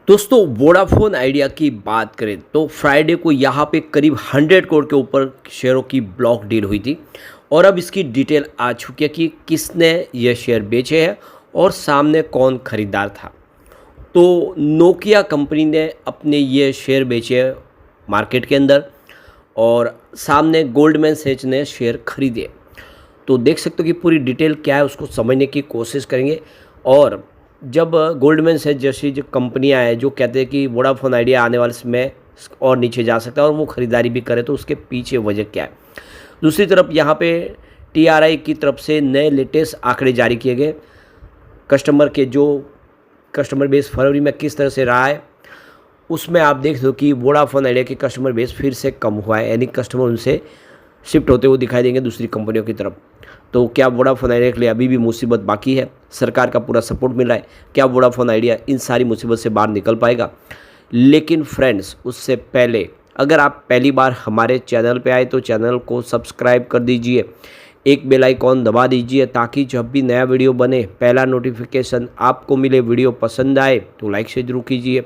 दोस्तों Vodafone idea की बात करें तो फ्राइडे को यहाँ पे करीब 100 करोड़ के ऊपर शेयरों की ब्लॉक डील हुई थी और अब इसकी डिटेल आ चुकी है कि किसने ये शेयर बेचे हैं और सामने कौन खरीदार था। तो नोकिया कंपनी ने अपने ये शेयर बेचे हैं मार्केट के अंदर और सामने गोल्डमैन सैच ने शेयर खरीदे। तो देख सकते हो कि पूरी डिटेल क्या है उसको समझने की कोशिश करेंगे। और जब गोल्डमैन सैच जैसी जो कंपनियां हैं जो कहते हैं कि वोडाफोन आइडिया आने वाले समय और नीचे जा सकता है और वो ख़रीदारी भी करे तो उसके पीछे वजह क्या है। दूसरी तरफ यहाँ पे टीआरआई की तरफ से नए लेटेस्ट आंकड़े जारी किए गए कस्टमर के, जो कस्टमर बेस फरवरी में किस तरह से रहा है उसमें आप देख दो कि वोडाफोन आइडिया के कस्टमर बेस फिर से कम हुआ है, यानी कस्टमर उनसे शिफ्ट होते हुए दिखाई देंगे दूसरी कंपनियों की तरफ। तो क्या वोडाफोन आइडिया के लिए अभी भी मुसीबत बाकी है? सरकार का पूरा सपोर्ट मिल रहा है, क्या वोडाफोन आइडिया इन सारी मुसीबत से बाहर निकल पाएगा? लेकिन फ्रेंड्स उससे पहले अगर आप पहली बार हमारे चैनल पे आए तो चैनल को सब्सक्राइब कर दीजिए, एक बेल आइकॉन दबा दीजिए ताकि जब भी नया वीडियो बने पहला नोटिफिकेशन आपको मिले। वीडियो पसंद आए तो लाइक से जरूर कीजिए।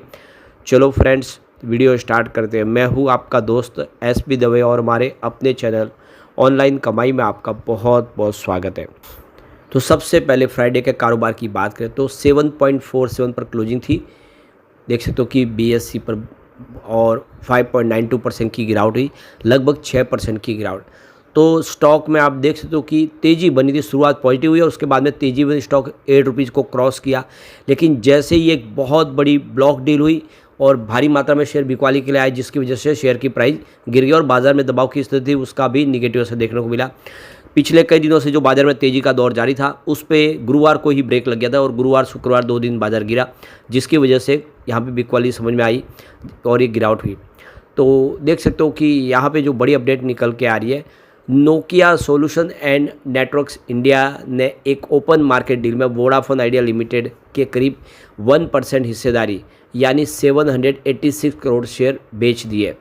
चलो फ्रेंड्स वीडियो स्टार्ट करते हैं। मैं हूँ आपका दोस्त एसपी दवे और हमारे अपने चैनल ऑनलाइन कमाई में आपका बहुत बहुत स्वागत है। तो सबसे पहले फ्राइडे के कारोबार की बात करें तो 7.47 पर क्लोजिंग थी। देख सकते हो कि बीएससी पर और 5.92% की गिरावट हुई, लगभग 6% की गिरावट। तो स्टॉक में आप देख सकते हो कि तेज़ी बनी थी, शुरुआत पॉजिटिव हुई और उसके बाद में तेज़ी बनी, स्टॉक 8 रुपीज़ को क्रॉस किया। लेकिन जैसे ही एक बहुत बड़ी ब्लॉक डील हुई और भारी मात्रा में शेयर बिकवाली के लिए आए जिसकी वजह से शेयर की प्राइस गिर गई और बाजार में दबाव की स्थिति थी उसका भी निगेटिव असर देखने को मिला। पिछले कई दिनों से जो बाजार में तेज़ी का दौर जारी था उस पर गुरुवार को ही ब्रेक लग गया था और गुरुवार शुक्रवार 2 दिन बाजार गिरा जिसकी वजह से यहाँ पे बिकवाली समझ में आई और ये गिरावट हुई। तो देख सकते हो कि यहाँ पे जो बड़ी अपडेट निकल के आ रही है, Nokia solution and networks India ने एक ओपन मार्केट डील में वोडाफोन आइडिया लिमिटेड के करीब 1% हिस्सेदारी यानी 786 करोड़ शेयर बेच दिए।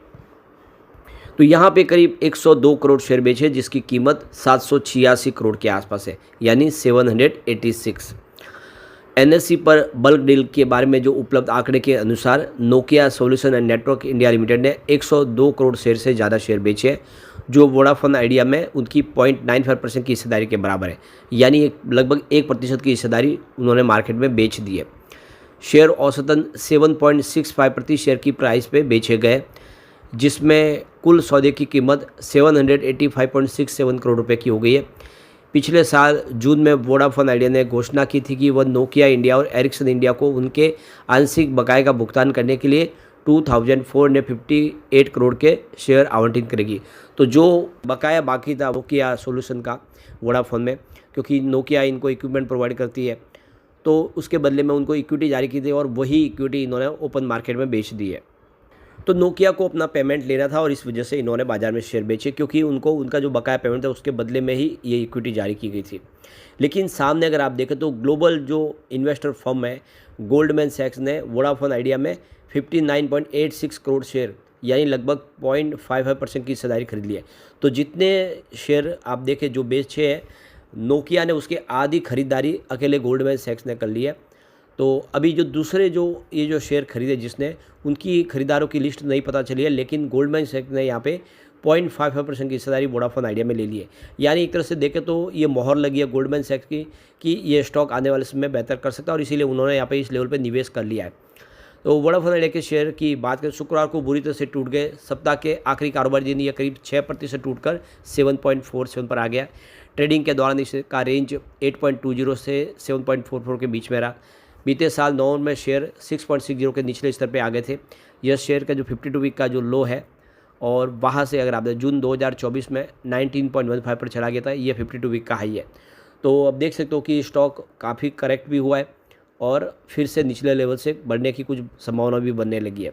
तो यहाँ पे करीब 102 करोड़ शेयर बेचे जिसकी कीमत 786 करोड़ के आसपास है, यानी 786। एनएससी पर बल्क डील के बारे में जो उपलब्ध आंकड़े के अनुसार Nokia solution and network India limited ने 102 करोड़ शेयर से ज़्यादा शेयर बेचे हैं जो वोडाफोन आइडिया में उनकी 0.95% की हिस्सेदारी के बराबर है, यानी लगभग 1% की हिस्सेदारी उन्होंने मार्केट में बेच दी है। शेयर औसतन 7.65 प्रति शेयर की प्राइस पे बेचे गए जिसमें कुल सौदे की कीमत 785.67 करोड़ रुपए की हो गई है। पिछले साल जून में वोडाफोन आइडिया ने घोषणा की थी कि वह नोकिया इंडिया और एरिक्सन इंडिया को उनके आंशिक बकाये का भुगतान करने के लिए 2458 करोड़ के शेयर आवंटित करेगी। तो जो बकाया बाकी था नोकिया सॉल्यूशन का वोडाफोन में, क्योंकि नोकिया इनको इक्विपमेंट प्रोवाइड करती है तो उसके बदले में उनको इक्विटी जारी की थी और वही इक्विटी इन्होंने ओपन मार्केट में बेच दी है। तो नोकिया को अपना पेमेंट लेना था और इस वजह से इन्होंने बाजार में शेयर बेचे क्योंकि उनको उनका जो बकाया पेमेंट था उसके बदले में ही ये इक्विटी जारी की गई थी। लेकिन सामने अगर आप देखें तो ग्लोबल जो इन्वेस्टर फर्म है गोल्डमैन सैक्स ने वोडाफोन आइडिया में 59.86 करोड़ शेयर यानी लगभग 0.55% की हिस्सेदारी खरीद ली है। तो जितने शेयर आप देखें जो बेचे हैं नोकिया ने उसके आधी खरीदारी अकेले गोल्डमैन सैक्स ने कर ली है। तो अभी जो दूसरे जो ये जो शेयर खरीदे जिसने उनकी खरीदारों की लिस्ट नहीं पता चली है, लेकिन गोल्डमैन सैक्स ने यहाँ पे 0.55% की हिस्सेदारी वोडाफोन आइडिया में ले ली है। यानी एक तरह से देखें तो ये मोहर लगी है गोल्डमैन सैक्स की कि ये स्टॉक आने वाले समय में बेहतर कर सकता है और इसीलिए उन्होंने यहाँ पे इस लेवल पे निवेश कर लिया है। तो वोडाफोन आइडिया के शेयर की बात करें शुक्रवार को बुरी तरह से टूट गए। सप्ताह के आखिरी कारोबार दिन ये करीब 6% टूटकर 7.47 पर आ गया। ट्रेडिंग के दौरान इसका रेंज 8.20 से 7.44 के बीच में रहा। बीते साल नवंबर में शेयर 6.60 के निचले स्तर पे आ गए थे। यह शेयर का जो 52 वीक का जो लो है और वहाँ से अगर आप देखें जून 2024 में 19.15 पर चला गया था, ये 52 वीक का हाई है। तो अब देख सकते हो कि स्टॉक काफ़ी करेक्ट भी हुआ है और फिर से निचले लेवल से बढ़ने की कुछ संभावना भी बनने लगी है।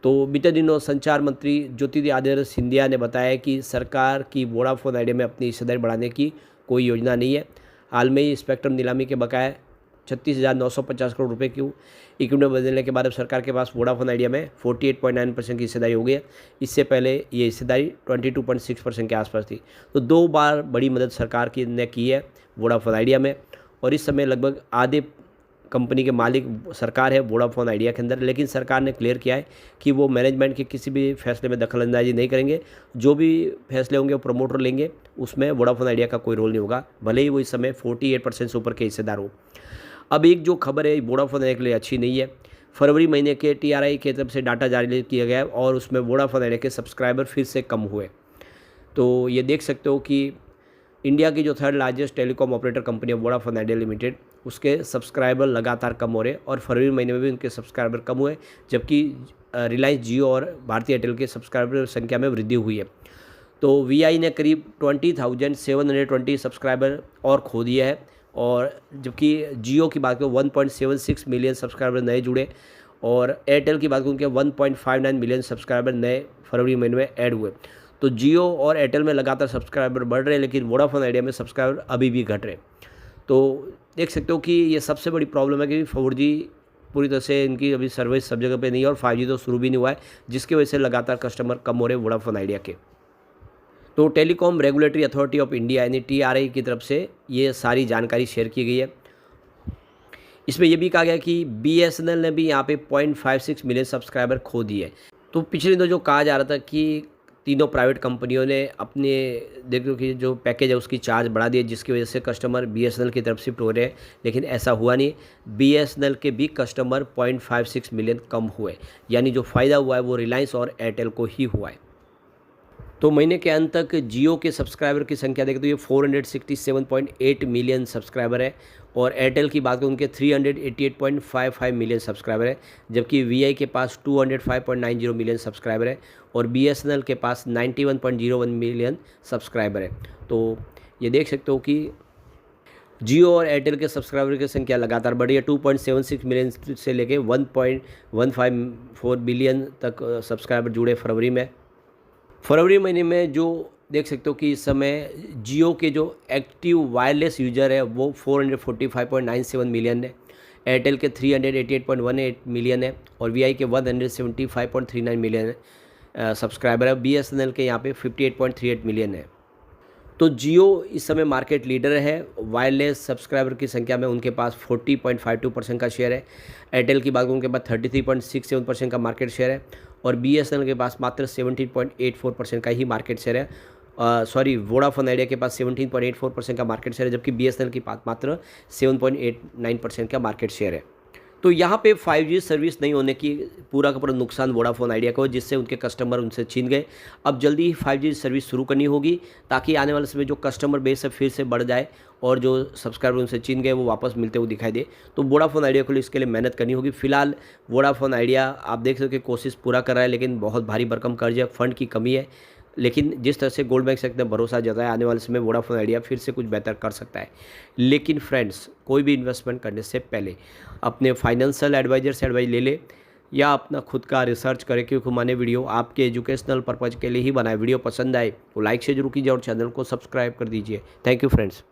तो बीते दिनों संचार मंत्री ज्योतिरादित्य सिंधिया ने बताया कि सरकार की वोडाफोन आइडिया में अपनी हिस्सेदारी बढ़ाने की कोई योजना नहीं है। हाल में ही स्पेक्ट्रम नीलामी के बकाया 36,950 करोड़ रुपए की इक्विपमेंट बदलने के बाद अब सरकार के पास वोडाफोन आइडिया में 48.9% की हिस्सेदारी हो गई है। इससे पहले ये हिस्सेदारी 22.6% के आसपास थी। तो 2 बार बड़ी मदद सरकार की ने की है वोडाफोन आइडिया में और इस समय लगभग आधे कंपनी के मालिक सरकार है वोडाफोन आइडिया के अंदर, लेकिन सरकार ने क्लियर किया है कि वो मैनेजमेंट के किसी भी फैसले में दखलंदाजी नहीं करेंगे। जो भी फैसले होंगे वो प्रमोटर लेंगे, उसमें वोडाफोन आइडिया का कोई रोल नहीं होगा, भले ही वो इस समय 48% से ऊपर के हिस्सेदार हो। अब एक जो खबर है वोडाफोन आइडिया के लिए अच्छी नहीं है। फरवरी महीने के TRI की तरफ से डाटा जारी किया गया है और उसमें वोडाफोन आइडिया के सब्सक्राइबर फिर से कम हुए। तो ये देख सकते हो कि इंडिया की जो third largest telecom operator company है वोडाफोन आइडिया लिमिटेड, उसके सब्सक्राइबर लगातार कम हो रहे और फरवरी महीने में भी उनके सब्सक्राइबर कम हुए, जबकि रिलायंस जियो और भारतीय एयरटेल के सब्सक्राइबर संख्या में वृद्धि हुई है। तो VI ने करीब 20,720 सब्सक्राइबर और खो दिया है, और जबकि जियो की बात करें 1.76 मिलियन सब्सक्राइबर नए जुड़े, और एयरटेल की बात करूँ कि 1.59 मिलियन सब्सक्राइबर नए फरवरी महीने में ऐड हुए। तो जियो और एयरटेल में लगातार सब्सक्राइबर बढ़ रहे हैं, लेकिन वोडाफोन आइडिया में सब्सक्राइबर अभी भी घट रहे। तो देख सकते हो कि ये सबसे बड़ी प्रॉब्लम है कि 4G पूरी तरह से इनकी अभी सर्विस सब जगह पे नहीं है और 5G तो शुरू भी नहीं हुआ है, जिसकी वजह से लगातार कस्टमर कम हो रहे हैं वोडाफोन आइडिया के। तो telecom regulatory authority of India यानी TRI की तरफ से ये सारी जानकारी शेयर की गई है। इसमें यह भी कहा गया कि BSNL ने भी यहाँ पे 0.56 मिलियन सब्सक्राइबर खो दिए। तो पिछले दिनों जो कहा जा रहा था कि तीनों प्राइवेट कंपनियों ने अपने देखो कि जो पैकेज है उसकी चार्ज बढ़ा दिए, जिसकी वजह से कस्टमर BSNL की तरफ शिफ्ट हो रहे हैं, लेकिन ऐसा हुआ नहीं। BSNL के भी कस्टमर 0.56 मिलियन कम हुए, यानी जो फ़ायदा हुआ है वो रिलायंस और एयरटेल को ही हुआ है। तो महीने के अंत तक जियो के सब्सक्राइबर की संख्या देखें तो ये 467.8 मिलियन सब्सक्राइबर है, और एयरटेल की बात करें उनके 388.55 मिलियन सब्सक्राइबर है, जबकि VI के पास 205.90 मिलियन सब्सक्राइबर है, और BSNL के पास 91.01 मिलियन सब्सक्राइबर है। तो ये देख सकते हो कि जियो और एयरटेल के सब्सक्राइबर की संख्या लगातार बढ़ी है। 2.76 मिलियन से लेके 1.154 बिलियन तक सब्सक्राइबर जुड़े फरवरी में। फरवरी महीने में जो देख सकते हो कि इस समय जियो के जो एक्टिव वायरलेस यूज़र है वो 445.97 मिलियन है, एयरटेल के 388.18 मिलियन है, और VI के 175.39 मिलियन है सब्सक्राइबर है। BSNL के यहाँ पे 58.38 मिलियन है। तो जियो इस समय मार्केट लीडर है वायरलेस सब्सक्राइबर की संख्या में, उनके पास 40.52% का शेयर है। एयरटेल की बात करूँ उनके पास 33.67% का मार्केट शेयर है, और BSNL के पास मात्र 17.84% का ही मार्केट शेयर है। वोडाफोन आइडिया के पास 17.84% का मार्केट शेयर है, जबकि BSNL के पास मात्र 7.89% का मार्केट शेयर है। तो यहाँ पे 5G सर्विस नहीं होने की पूरा का पूरा नुकसान वोडाफोन आइडिया को, जिससे उनके कस्टमर उनसे छीन गए। अब जल्दी ही 5G सर्विस शुरू करनी होगी, ताकि आने वाले समय जो कस्टमर बेस है फिर से बढ़ जाए, और जो सब्सक्राइबर उनसे छीन गए वो वापस मिलते हुए दिखाई दे। तो वोडाफोन आइडिया को इसके लिए मेहनत करनी होगी। फिलहाल वोडाफोन आइडिया आप देख सकते हो कोशिश पूरा कर रहा है, लेकिन बहुत भारी भरकम कर्ज है, फंड की कमी है। लेकिन जिस तरह से गोल्ड बैंक से एकदम भरोसा जताया, आने वाले समय वोडाफोन आइडिया फिर से कुछ बेहतर कर सकता है। लेकिन फ्रेंड्स, कोई भी इन्वेस्टमेंट करने से पहले अपने फाइनेंशियल एडवाइजर से एडवाइस ले ले, या अपना खुद का रिसर्च करें, क्योंकि मैंने वीडियो आपके एजुकेशनल पर्पज़ के लिए ही बनाए। वीडियो पसंद आए तो लाइक से जरूर कीजिए और चैनल को सब्सक्राइब कर दीजिए। Thank you friends.